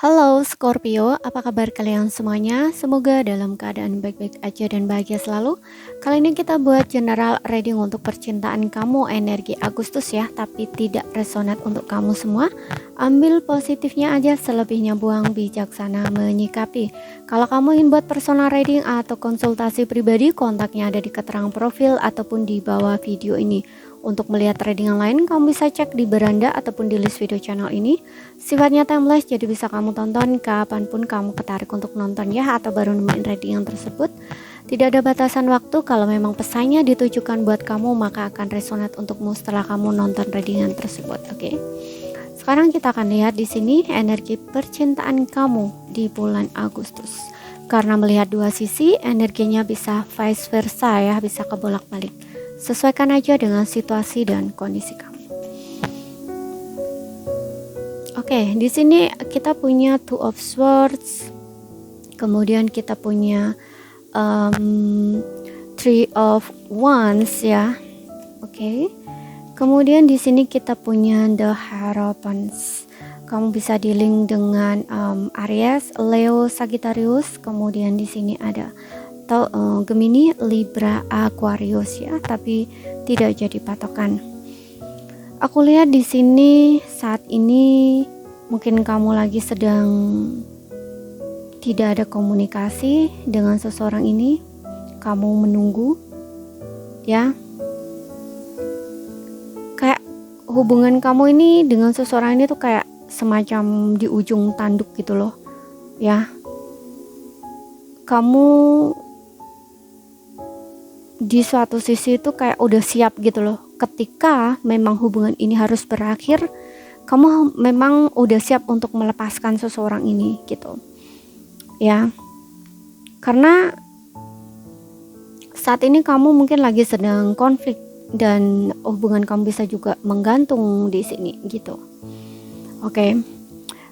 Halo Scorpio, apa kabar kalian semuanya? Semoga dalam keadaan baik-baik aja dan bahagia selalu. Kali ini kita buat general reading untuk percintaan kamu energi Agustus ya, tapi tidak resonate untuk kamu semua. Ambil positifnya aja, selebihnya buang, bijaksana menyikapi. Kalau kamu ingin buat personal reading atau konsultasi pribadi, kontaknya ada di keterangan profil ataupun di bawah video ini. Untuk melihat reading yang lain, kamu bisa cek di beranda ataupun di list video channel ini. Sifatnya timeless, jadi bisa kamu tonton kapanpun kamu ketarik untuk nonton ya, atau baru nemuin reading yang tersebut. Tidak ada batasan waktu, kalau memang pesannya ditujukan buat kamu, maka akan resonate untukmu setelah kamu nonton reading yang tersebut, oke? Sekarang kita akan lihat di sini energi percintaan kamu di bulan Agustus. Karena melihat dua sisi, energinya bisa vice versa ya, bisa kebolak-balik. Sesuaikan aja dengan situasi dan kondisi kamu. Oke, di sini kita punya Two of Swords, kemudian kita punya Three of Wands ya. Oke. Kemudian di sini kita punya The Hierophant. Kamu bisa di-link dengan Aries, Leo, Sagittarius. Kemudian di sini ada Gemini, Libra, Aquarius ya, tapi tidak jadi patokan. Aku lihat di sini saat ini mungkin kamu lagi sedang tidak ada komunikasi dengan seseorang ini. Kamu menunggu ya. Kayak hubungan kamu ini dengan seseorang ini tuh kayak semacam di ujung tanduk gitu loh. Ya. Kamu di suatu sisi itu kayak udah siap gitu loh. Ketika memang hubungan ini harus berakhir, kamu memang udah siap untuk melepaskan seseorang ini gitu ya, karena saat ini kamu mungkin lagi sedang konflik dan hubungan kamu bisa juga menggantung di sini gitu. Oke.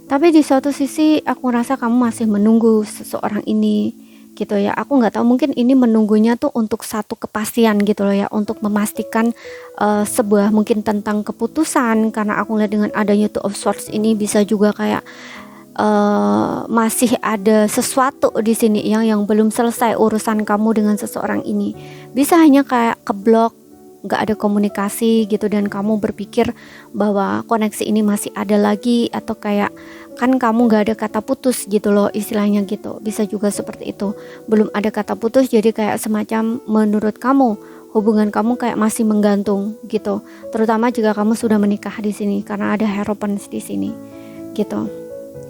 Tapi di suatu sisi aku rasa kamu masih menunggu seseorang ini gitu ya. Aku nggak tahu, mungkin ini menunggunya tuh untuk satu kepastian gitu loh ya, untuk memastikan sebuah mungkin tentang keputusan. Karena aku lihat dengan adanya Two of Swords ini bisa juga kayak masih ada sesuatu di sini yang belum selesai urusan kamu dengan seseorang ini. Bisa hanya kayak keblok, nggak ada komunikasi gitu, dan kamu berpikir bahwa koneksi ini masih ada lagi, atau kayak kan kamu nggak ada kata putus gitu loh istilahnya gitu. Bisa juga seperti itu, belum ada kata putus, jadi kayak semacam menurut kamu hubungan kamu kayak masih menggantung gitu, terutama jika kamu sudah menikah di sini karena ada Hierophant di sini gitu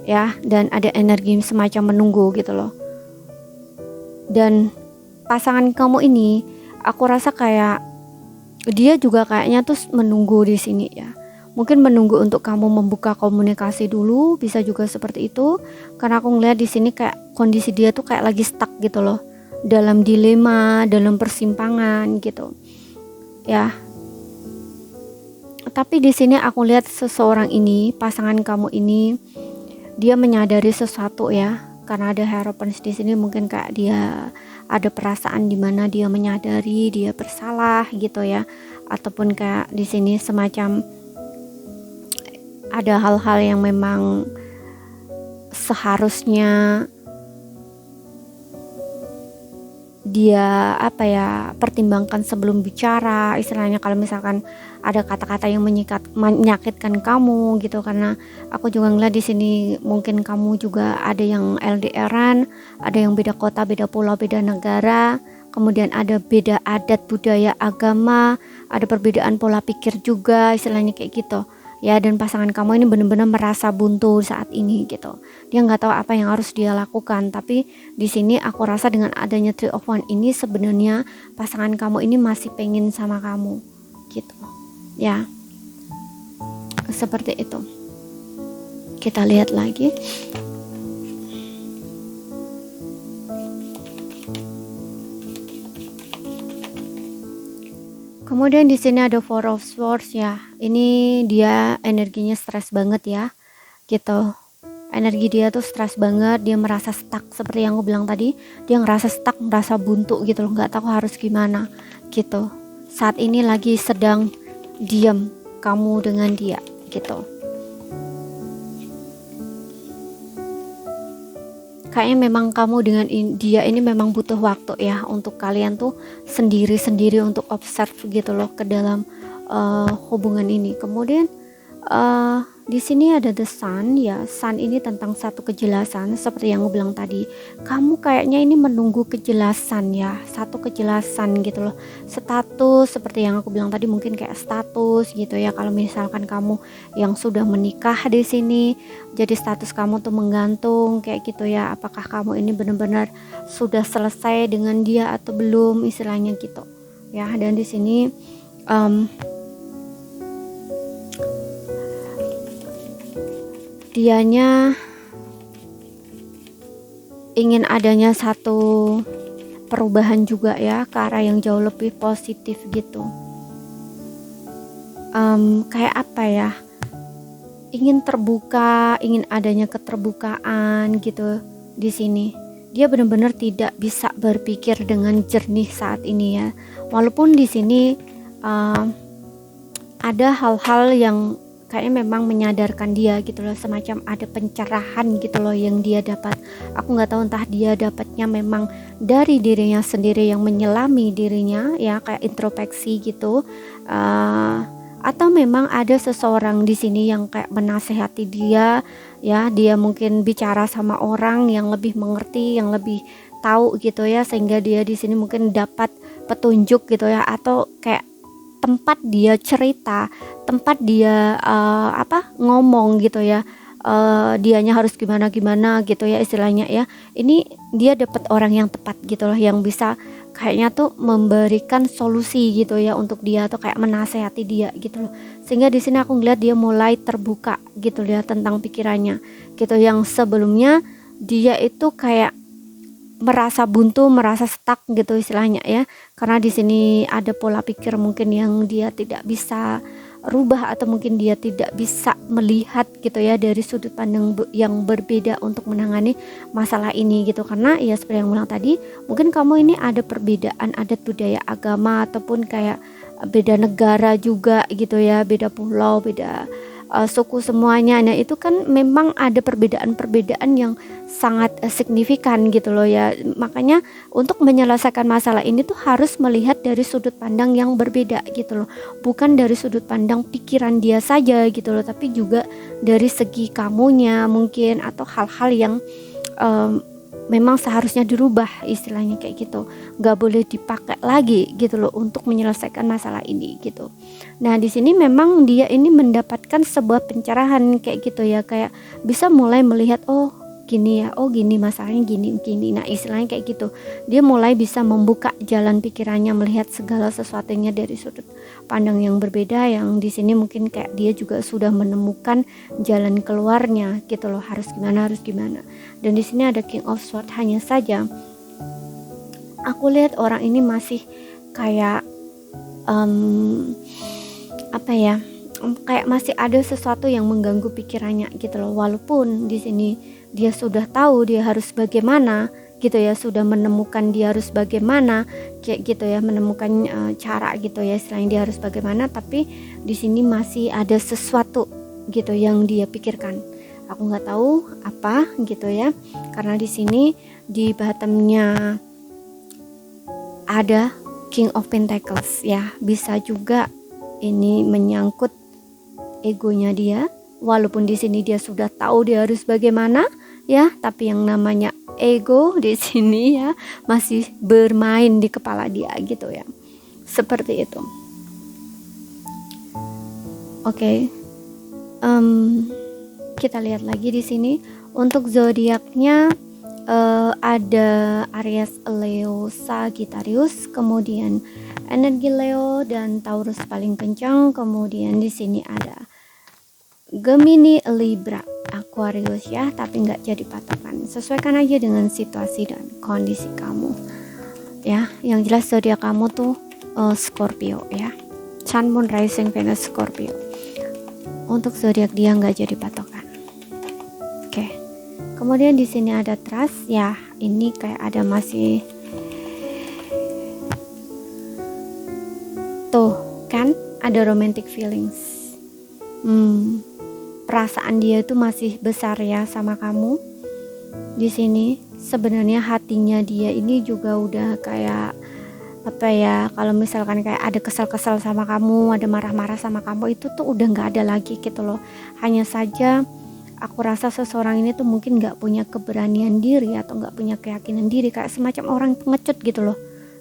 ya, dan ada energi semacam menunggu gitu loh. Dan pasangan kamu ini aku rasa kayak dia juga kayaknya tuh menunggu di sini ya. Mungkin menunggu untuk kamu membuka komunikasi dulu, bisa juga seperti itu. Karena aku ngeliat di sini kayak kondisi dia tuh kayak lagi stuck gitu loh, dalam dilema, dalam persimpangan gitu. Ya. Tapi di sini aku lihat seseorang ini, pasangan kamu ini, dia menyadari sesuatu ya. Karena ada Hierophant di sini, mungkin kayak dia ada perasaan di mana dia menyadari dia bersalah gitu ya, ataupun kayak di sini semacam ada hal-hal yang memang seharusnya dia pertimbangkan sebelum bicara, istilahnya kalau misalkan ada kata-kata yang menyakitkan kamu gitu. Karena aku juga ngeliat di sini mungkin kamu juga ada yang LDRan, ada yang beda kota, beda pulau, beda negara, kemudian ada beda adat, budaya, agama, ada perbedaan pola pikir juga, istilahnya kayak gitu ya. Dan pasangan kamu ini benar-benar merasa buntu saat ini gitu. Dia nggak tahu apa yang harus dia lakukan. Tapi di sini aku rasa dengan adanya Three of Wands ini, sebenarnya pasangan kamu ini masih pengen sama kamu gitu ya, seperti itu. Kita lihat lagi. Kemudian di sini ada Four of Swords ya. Ini dia energinya stres banget ya gitu. Energi dia tuh stres banget, dia merasa stuck seperti yang aku bilang tadi. Dia ngerasa stuck, merasa buntu gitu loh, nggak tahu harus gimana gitu. Saat ini lagi sedang diam kamu dengan dia gitu. kayaknya memang kamu dengan dia ini memang butuh waktu ya untuk kalian tuh sendiri-sendiri untuk observe gitu loh ke dalam hubungan ini. Kemudian di sini ada the sun ya. Sun ini tentang satu kejelasan seperti yang aku bilang tadi. Kamu kayaknya ini menunggu kejelasan ya, satu kejelasan gitu loh. Status seperti yang aku bilang tadi, mungkin kayak status gitu ya. Kalau misalkan kamu yang sudah menikah di sini, jadi status kamu tuh menggantung kayak gitu ya. Apakah kamu ini benar-benar sudah selesai dengan dia atau belum, istilahnya gitu ya. Dan di sini dianya ingin adanya satu perubahan juga ya, ke arah yang jauh lebih positif gitu. Kayak apa ya, ingin terbuka, ingin adanya keterbukaan gitu. Di sini dia benar-benar tidak bisa berpikir dengan jernih saat ini ya, walaupun di sini ada hal-hal yang kayaknya memang menyadarkan dia gitu loh, semacam ada pencerahan gitu loh yang dia dapat. Aku nggak tahu entah dia dapatnya memang dari dirinya sendiri yang menyelami dirinya ya, kayak introspeksi gitu, atau memang ada seseorang di sini yang kayak menasehati dia ya. Dia mungkin bicara sama orang yang lebih mengerti, yang lebih tahu gitu ya, sehingga dia di sini mungkin dapat petunjuk gitu ya, atau kayak tempat dia cerita, tempat dia ngomong gitu ya, dianya harus gimana gitu ya istilahnya ya. Ini dia dapat orang yang tepat gitu loh, yang bisa kayaknya tuh memberikan solusi gitu ya untuk dia, atau kayak menasehati dia gitu loh. Sehingga di sini aku ngeliat dia mulai terbuka gitu ya tentang pikirannya gitu, yang sebelumnya dia itu kayak merasa buntu, merasa stuck gitu istilahnya ya, karena di sini ada pola pikir mungkin yang dia tidak bisa rubah, atau mungkin dia tidak bisa melihat gitu ya dari sudut pandang yang berbeda untuk menangani masalah ini gitu. Karena ya seperti yang bilang tadi, mungkin kamu ini ada perbedaan adat budaya agama, ataupun kayak beda negara juga gitu ya, beda pulau, beda suku semuanya. Nah itu kan memang ada perbedaan-perbedaan yang sangat signifikan gitu loh ya. Makanya untuk menyelesaikan masalah ini tuh harus melihat dari sudut pandang yang berbeda gitu loh, bukan dari sudut pandang pikiran dia saja gitu loh, tapi juga dari segi kamunya mungkin, atau hal-hal yang memang seharusnya dirubah istilahnya kayak gitu, nggak boleh dipakai lagi gitu loh untuk menyelesaikan masalah ini gitu. Nah di sini memang dia ini mendapatkan sebuah pencerahan kayak gitu ya, kayak bisa mulai melihat, oh gini ya, oh gini masalahnya, gini. Nah istilahnya kayak gitu, dia mulai bisa membuka jalan pikirannya, melihat segala sesuatunya dari sudut pandang yang berbeda, yang di sini mungkin kayak dia juga sudah menemukan jalan keluarnya gitu loh, harus gimana. Dan di sini ada King of Swords. Hanya saja aku lihat orang ini masih kayak kayak masih ada sesuatu yang mengganggu pikirannya gitu loh, walaupun di sini dia sudah tahu dia harus bagaimana gitu ya, sudah menemukan dia harus bagaimana kayak gitu ya, menemukan cara gitu ya istilahnya dia harus bagaimana, tapi di sini masih ada sesuatu gitu yang dia pikirkan. Aku nggak tahu apa gitu ya, karena di sini di bottomnya ada King of Pentacles ya, bisa juga ini menyangkut egonya dia, walaupun di sini dia sudah tahu dia harus bagaimana ya, tapi yang namanya ego di sini ya masih bermain di kepala dia gitu ya, seperti itu. Oke. Kita lihat lagi di sini untuk zodiaknya, ada Aries, Leo, Sagittarius, kemudian energi Leo dan Taurus paling kencang, kemudian di sini ada Gemini, Libra, Aquarius ya, tapi nggak jadi patokan, sesuaikan aja dengan situasi dan kondisi kamu ya. Yang jelas zodiak kamu tuh Scorpio ya, Sun, Moon, Rising, Venus, Scorpio. Untuk zodiak dia nggak jadi patokan. Oke. Kemudian di sini ada trust ya, ini kayak ada masih tuh kan ada romantic feelings. Perasaan dia itu masih besar ya sama kamu. Di sini sebenarnya hatinya dia ini juga udah kayak apa ya, kalau misalkan kayak ada kesel-kesel sama kamu, ada marah-marah sama kamu, itu tuh udah nggak ada lagi gitu loh. Hanya saja aku rasa seseorang ini tuh mungkin nggak punya keberanian diri atau nggak punya keyakinan diri, kayak semacam orang pengecut gitu loh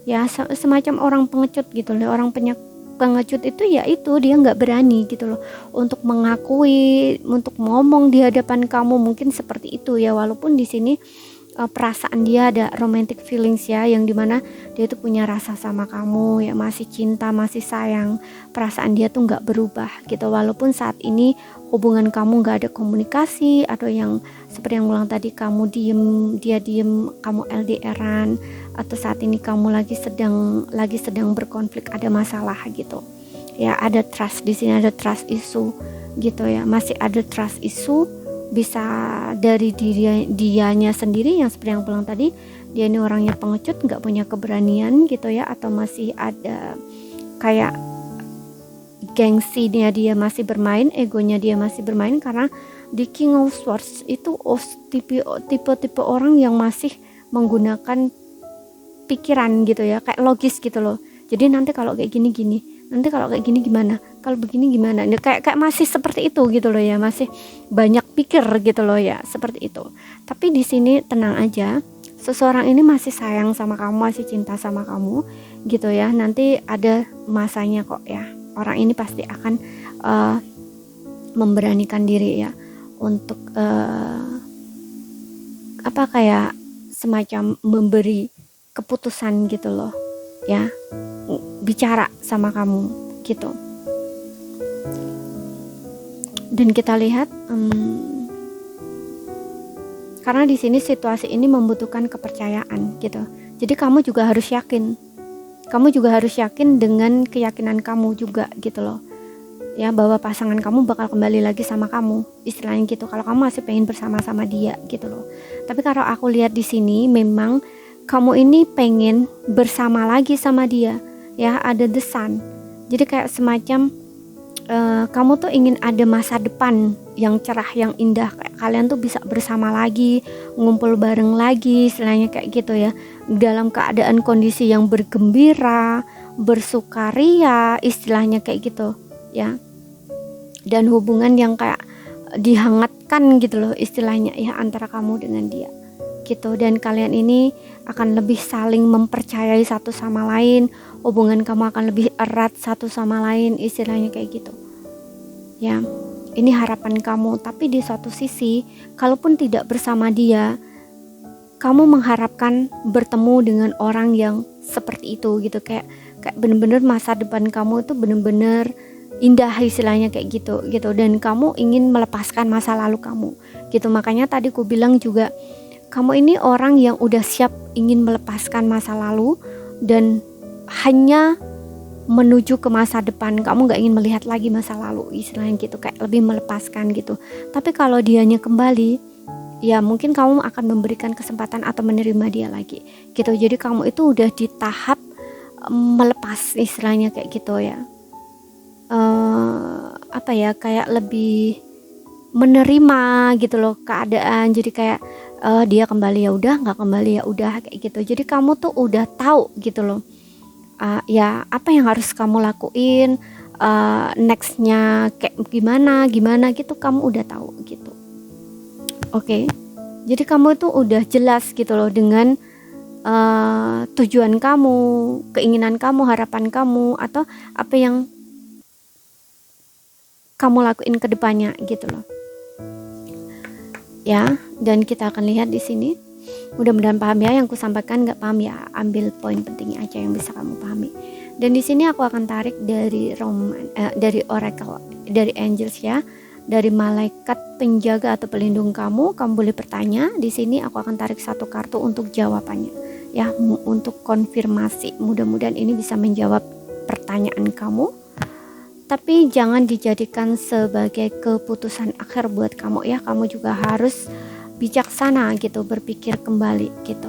ya, semacam orang pengecut gitu loh. Orang pengecut itu ya itu dia nggak berani gitu loh untuk mengakui, untuk ngomong di hadapan kamu, mungkin seperti itu ya. Walaupun di sini perasaan dia ada romantic feelings ya, yang dimana dia tuh punya rasa sama kamu ya, masih cinta, masih sayang, perasaan dia tuh nggak berubah gitu. Walaupun saat ini hubungan kamu nggak ada komunikasi, atau yang seperti yang ulang tadi, kamu diem, dia diem, kamu LDRan, atau saat ini kamu lagi sedang berkonflik, ada masalah gitu ya. Ada trust di sini, ada trust issue gitu ya, masih ada trust issue. Bisa dari dianya sendiri, yang seperti yang bilang tadi, dia ini orangnya pengecut, nggak punya keberanian gitu ya, atau masih ada kayak gengsinya dia masih bermain, egonya dia masih bermain. Karena di King of Swords itu tipe orang yang masih menggunakan pikiran gitu ya, kayak logis gitu loh. Jadi nanti kalau kayak gini, nanti kalau kayak gini gimana, kalau begini gimana, kayak masih seperti itu gitu loh ya, masih banyak pikir gitu loh ya, seperti itu. Tapi di sini tenang aja, seseorang ini masih sayang sama kamu, masih cinta sama kamu gitu ya. Nanti ada masanya kok ya, orang ini pasti akan memberanikan diri ya untuk kayak semacam memberi keputusan gitu loh ya, bicara sama kamu gitu. Dan kita lihat karena di sini situasi ini membutuhkan kepercayaan gitu. Jadi kamu juga harus yakin. Kamu juga harus yakin dengan keyakinan kamu juga gitu loh. Ya, bahwa pasangan kamu bakal kembali lagi sama kamu, istilahnya gitu. Kalau kamu masih pengen bersama-sama dia gitu loh. Tapi kalau aku lihat di sini memang kamu ini pengen bersama lagi sama dia ya, ada the sun. Jadi kayak semacam kamu tuh ingin ada masa depan yang cerah, yang indah, kayak kalian tuh bisa bersama lagi, ngumpul bareng lagi, istilahnya kayak gitu ya, dalam keadaan kondisi yang bergembira, bersukaria, istilahnya kayak gitu ya. Dan hubungan yang kayak dihangatkan gitu loh istilahnya ya, antara kamu dengan dia gitu. Dan kalian ini akan lebih saling mempercayai satu sama lain, hubungan kamu akan lebih erat satu sama lain, istilahnya kayak gitu ya. Ini harapan kamu. Tapi di suatu sisi, kalaupun tidak bersama dia, kamu mengharapkan bertemu dengan orang yang seperti itu gitu, kayak bener-bener masa depan kamu itu bener-bener indah, istilahnya kayak gitu. Dan kamu ingin melepaskan masa lalu kamu gitu. Makanya tadi aku bilang juga, kamu ini orang yang udah siap ingin melepaskan masa lalu dan hanya menuju ke masa depan. Kamu gak ingin melihat lagi masa lalu, istilahnya gitu, kayak lebih melepaskan gitu. Tapi kalau dianya kembali, ya mungkin kamu akan memberikan kesempatan atau menerima dia lagi gitu. Jadi kamu itu udah di tahap melepas, istilahnya kayak gitu ya. Kayak lebih menerima gitu loh keadaan. Jadi kayak dia kembali ya udah, nggak kembali ya udah, kayak gitu. Jadi kamu tuh udah tahu gitu loh ya apa yang harus kamu lakuin, nextnya kayak gimana gitu, kamu udah tahu gitu. Oke. Jadi kamu tuh udah jelas gitu loh dengan tujuan kamu, keinginan kamu, harapan kamu, atau apa yang kamu lakuin ke depannya gitu loh ya. Dan kita akan lihat di sini, mudah-mudahan paham ya yang ku sampaikan. Nggak paham ya, ambil poin pentingnya aja yang bisa kamu pahami. Dan di sini aku akan tarik dari dari oracle, dari angels ya, dari malaikat penjaga atau pelindung kamu. Kamu boleh bertanya di sini, aku akan tarik satu kartu untuk jawabannya ya, untuk konfirmasi. Mudah-mudahan ini bisa menjawab pertanyaan kamu. Tapi jangan dijadikan sebagai keputusan akhir buat kamu ya. Kamu juga harus bijaksana gitu, berpikir kembali gitu.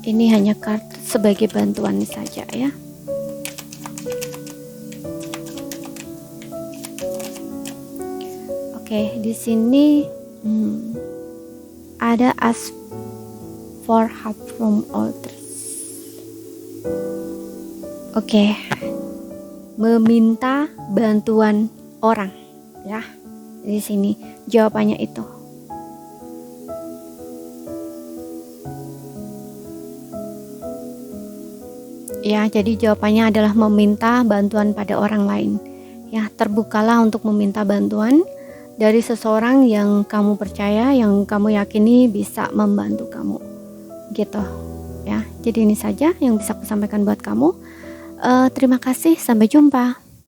Ini hanya kartu sebagai bantuan saja ya. Oke, di sini ada ask for help from others. Oke, meminta bantuan orang ya. Di sini jawabannya itu. Ya, jadi jawabannya adalah meminta bantuan pada orang lain. Ya, terbukalah untuk meminta bantuan dari seseorang yang kamu percaya, yang kamu yakini bisa membantu kamu. Gitu. Ya, jadi ini saja yang bisa aku sampaikan buat kamu. Terima kasih, sampai jumpa.